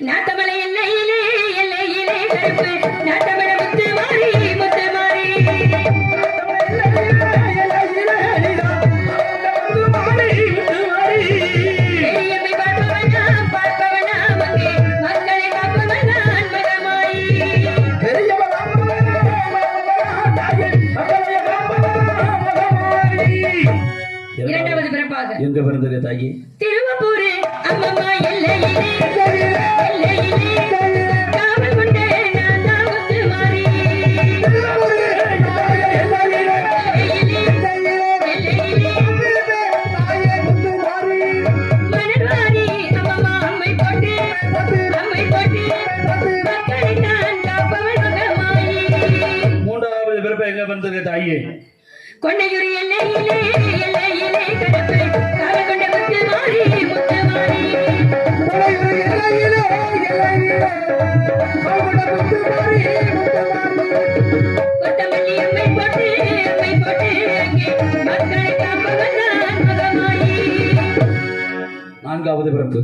நாட்டமலை எல்லையிலே எல்லையிலே கருப்பு நாட்டமலை முத்து மாறி முத்து மாறி பெரியம்மை பார்ப்பவனா பார்ப்பவனா மங்கே மக்களை காப்பவன் நான் மகமாயி இரண்டாவது பிறப்பாக எங்க பிறந்தது தாயி? திருவப்பூர் அம்மம்மா எல்லையிலே எல்லையிலே காவல் கொண்டே நான் தான் முத்து மாறி மணல்வாரி அம்மம்மா அம்மை போட்டு மக்களை நான் காப்பவள் மகமாயி மூன்றாவது பிறப்பு எங்க பிறந்தது தாயி? கொண்டையூர் எல்லையிலே எல்லையிலே கடப்பு காவல் கொண்ட முத்து மாறி முத்து மாறி கொத்தமல்லி அம்மை போட்டு அங்கே மக்களை காப்பவன் நான் மகமாயி நான்காவது பிறப்பு